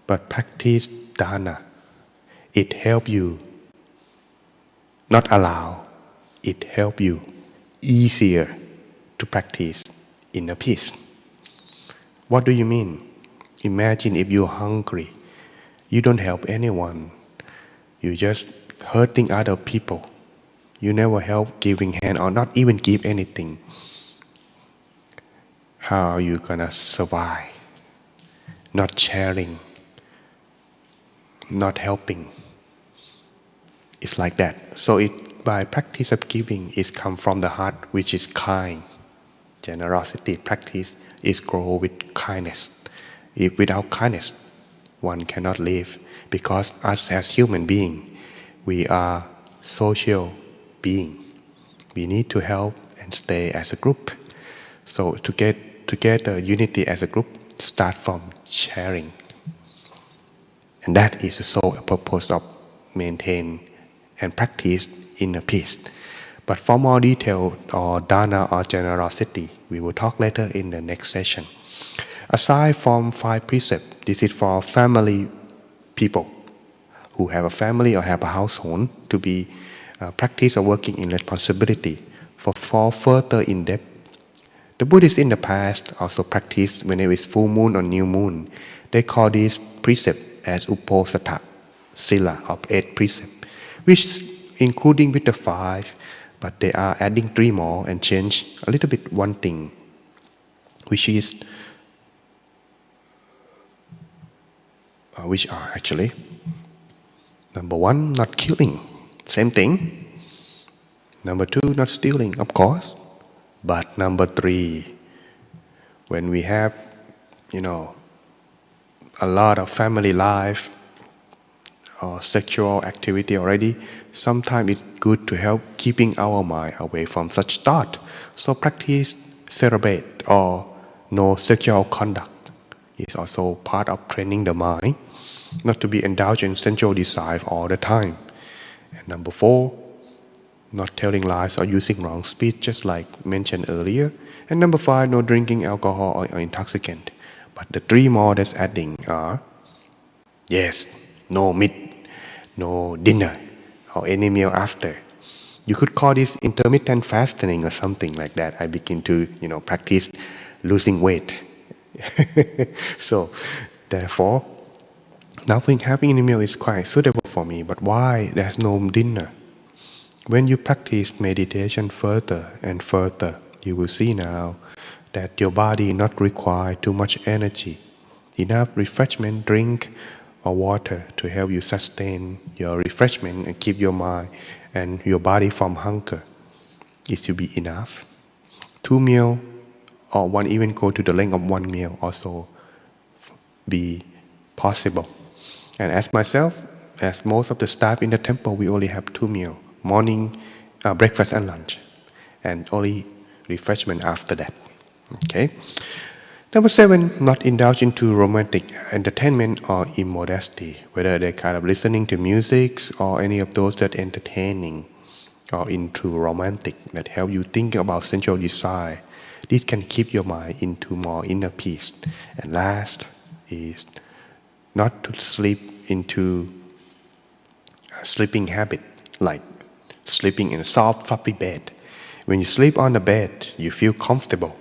But practice dana. It helps you, not allow, it helps you easier to practice inner peace. What do you mean? Imagine if you're hungry, you don't help anyone, you just hurting other people. You never help giving hand or not even give anything. How are you gonna survive? Not sharing, not helping. It's like that. So by practice of giving, it comes from the heart, which is kind. Generosity practice is grow with kindness. If without kindness, one cannot live, because us as human being, we are social being. We need to help and stay as a group. So to get together unity as a group, start from sharing. And that is the sole purpose of maintain and practice inner peace. But for more detail or dana or generosity, we will talk later in the next session. Aside from 5 precepts, this is for family people who have a family or have a household to be practice or working in responsibility. For further in depth, the Buddhists in the past also practiced when it is full moon or new moon. They call this precept as uposatha sila of 8 precepts, which including with the 5, but they are adding 3 more and change a little bit one thing, which are actually number 1, not killing, same thing. Number 2, not stealing, of course. But number 3, when we have, a lot of family life or sexual activity already, sometimes it's good to help keeping our mind away from such thought. So practice celibate or no sexual conduct is also part of training the mind. not to be indulged in sensual desire all the time. And number 4, not telling lies or using wrong speech, just like mentioned earlier. And number 5, no drinking alcohol or intoxicant. But the 3 more that's adding are, yes, no meat, no dinner, or any meal after. You could call this intermittent fasting or something like that. I begin to, practice losing weight. So, therefore, nothing having any meal is quite suitable for me. But why there's no dinner? When you practice meditation further and further, you will see now that your body not require too much energy. Enough refreshment, drink or water to help you sustain your refreshment and keep your mind and your body from hunger. It should be enough. 2 meals or one, even go to the length of 1 meal also be possible. And as myself, as most of the staff in the temple, we only have 2 meals, morning, breakfast and lunch, and only refreshment after that. Okay. Number 7, not indulge into romantic entertainment or immodesty, whether they're kind of listening to music or any of those that entertaining or into romantic that help you think about sensual desire. This can keep your mind into more inner peace. And last is not to sleep into a sleeping habit, like sleeping in a soft, fluffy bed. When you sleep on the bed, you feel comfortable.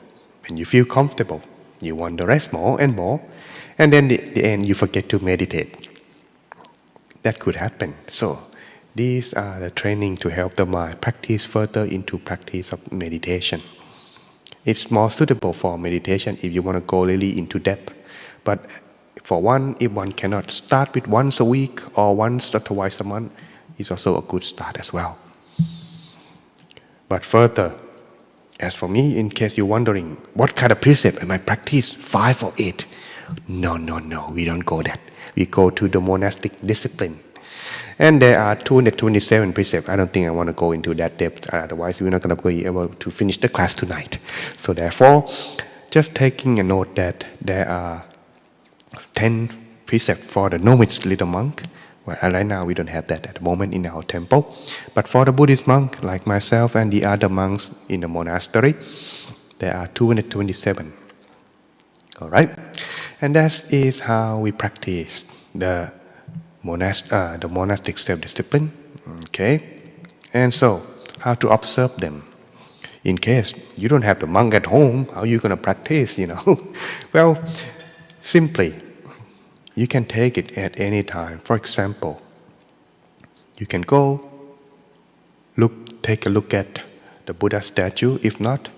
When you feel comfortable, you want to rest more and more, and then at the end you forget to meditate. That could happen. So these are the training to help the mind practice further into practice of meditation. It's more suitable for meditation if you want to go really into depth. But for one, if one cannot start with once a week or once or twice a month, it's also a good start as well. But further, as for me, in case you're wondering, what kind of precept am I practice? 5 or 8? No, we don't go that. We go to the monastic discipline. And there are 227 precepts. I don't think I want to go into that depth, otherwise we're not going to be able to finish the class tonight. So therefore, just taking a note that there are 10 precepts for the novice little monk. Well, right now we don't have that at the moment in our temple. But for the Buddhist monk, like myself and the other monks in the monastery, there are 227. All right? And that is how we practice the monastic self-discipline. Okay? And so, how to observe them? In case you don't have the monk at home, how are you going to practice, Well, simply, you can take it at any time. For example, you can go, take a look at the Buddha statue. If not,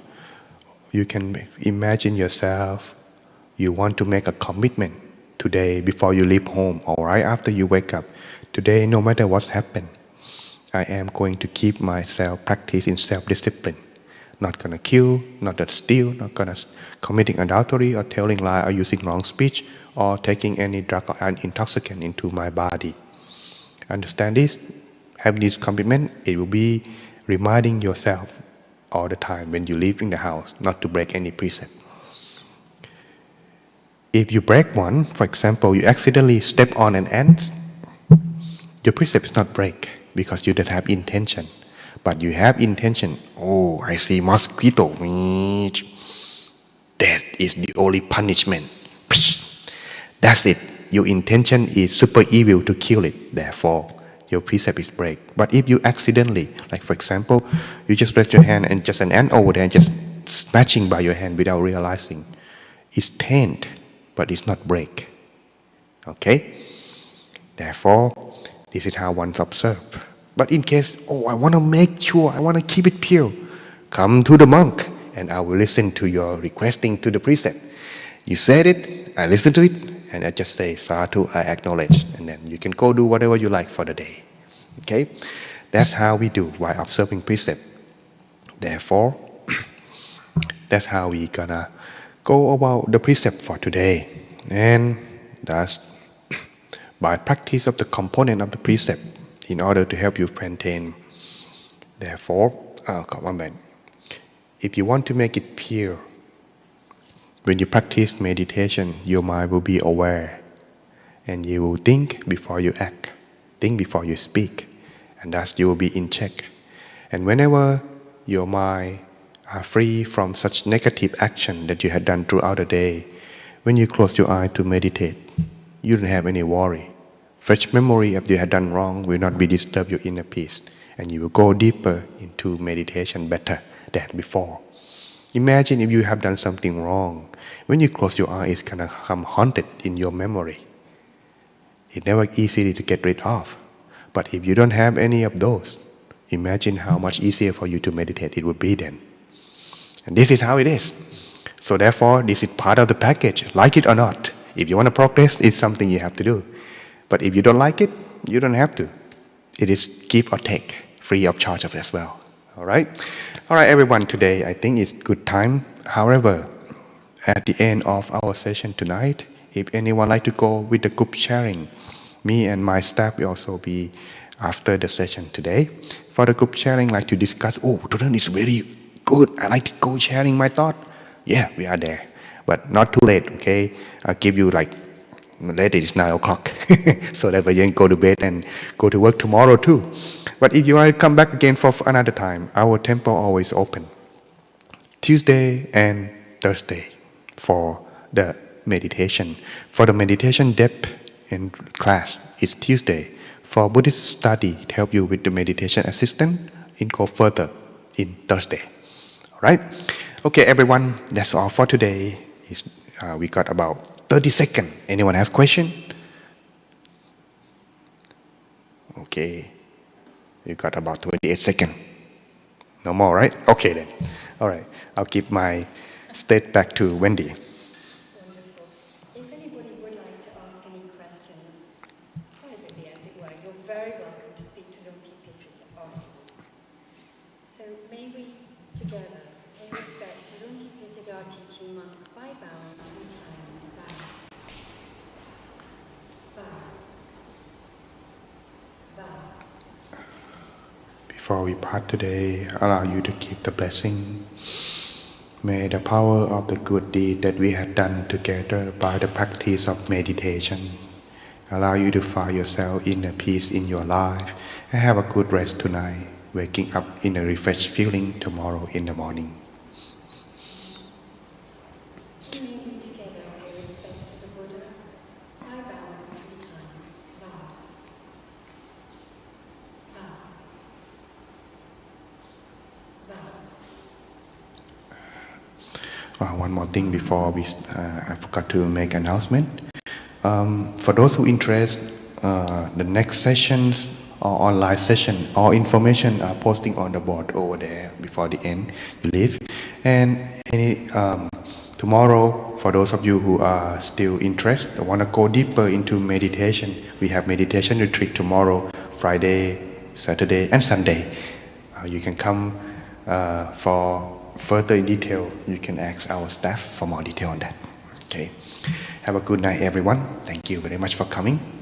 you can imagine yourself, you want to make a commitment today before you leave home or right after you wake up. Today, no matter what's happened, I am going to keep myself practice in self-discipline. Not going to kill, not to steal, not going to committing adultery or telling lie or using wrong speech or taking any drug or an intoxicant into my body. Understand this? Have this commitment. It will be reminding yourself all the time when you leave in the house not to break any precept. If you break one, for example, you accidentally step on an ant, your precept is not break because you don't have intention. But you have intention. Oh, I see mosquito. That is the only punishment. That's it. Your intention is super evil to kill it. Therefore, your precept is break. But if you accidentally, like for example, you just raise your hand and just an ant over there just scratching by your hand without realizing, it's taint, but it's not break. Okay? Therefore, this is how one observes. But in case, I want to make sure, I want to keep it pure, come to the monk and I will listen to your requesting to the precept. You said it, I listen to it, and I just say, Sadhu, I acknowledge. And then you can go do whatever you like for the day. Okay? That's how we do while observing precept. Therefore, that's how we gonna go about the precept for today. And that's by practice of the component of the precept in order to help you maintain. Therefore, if you want to make it pure, when you practice meditation, your mind will be aware and you will think before you act, think before you speak, and thus you will be in check. And whenever your mind are free from such negative action that you had done throughout the day, when you close your eye to meditate, you don't have any worry. Fresh memory of you had done wrong will not be disturb your inner peace, and you will go deeper into meditation better than before. Imagine if you have done something wrong. When you close your eyes, it's gonna come haunted in your memory. It's never easy to get rid of. But if you don't have any of those, imagine how much easier for you to meditate it would be then. And this is how it is. So therefore, this is part of the package, like it or not. If you want to progress, it's something you have to do. But if you don't like it, you don't have to. It is give or take, free of charge of as well. All right, everyone. Today, I think it's good time. However, at the end of our session tonight, if anyone like to go with the group sharing, me and my staff will also be after the session today. For the group sharing, like to discuss. Oh, today is very good. I like to go sharing my thought. Yeah, we are there, but not too late. Okay, I'll give you like. Later it's 9 o'clock, so that we can go to bed and go to work tomorrow too. But if you want to come back again for another time, our temple always open Tuesday and Thursday for the meditation. For the meditation depth in class, it's Tuesday. For Buddhist study, to help you with the meditation assistant, it go further in Thursday. All right? Okay, everyone, that's all for today. We got about 30 seconds. Anyone have question? Okay. You got about 28 seconds. No more, right? Okay then. All right. I'll give my stage back to Wendy. Wonderful. If anybody would like to ask any questions, privately as it were, you're very welcome to speak to Lumpy Pisit afterwards. So may we together pay respect to Lumpy Pisit, our teaching monk, by bowing 3 times. Bow. Before we part today, allow you to keep the blessing. May the power of the good deed that we have done together by the practice of meditation allow you to find yourself in a peace in your life and have a good rest tonight, waking up in a refreshed feeling tomorrow in the morning. One more thing before I forgot to make announcement. For those who interested, the next sessions or online session, all information are posting on the board over there before the end you leave. And tomorrow, for those of you who are still interested, want to go deeper into meditation, we have meditation retreat tomorrow, Friday, Saturday, and Sunday. You can come for further detail. You can ask our staff for more detail on that. Okay. Have a good night, everyone. Thank you very much for coming.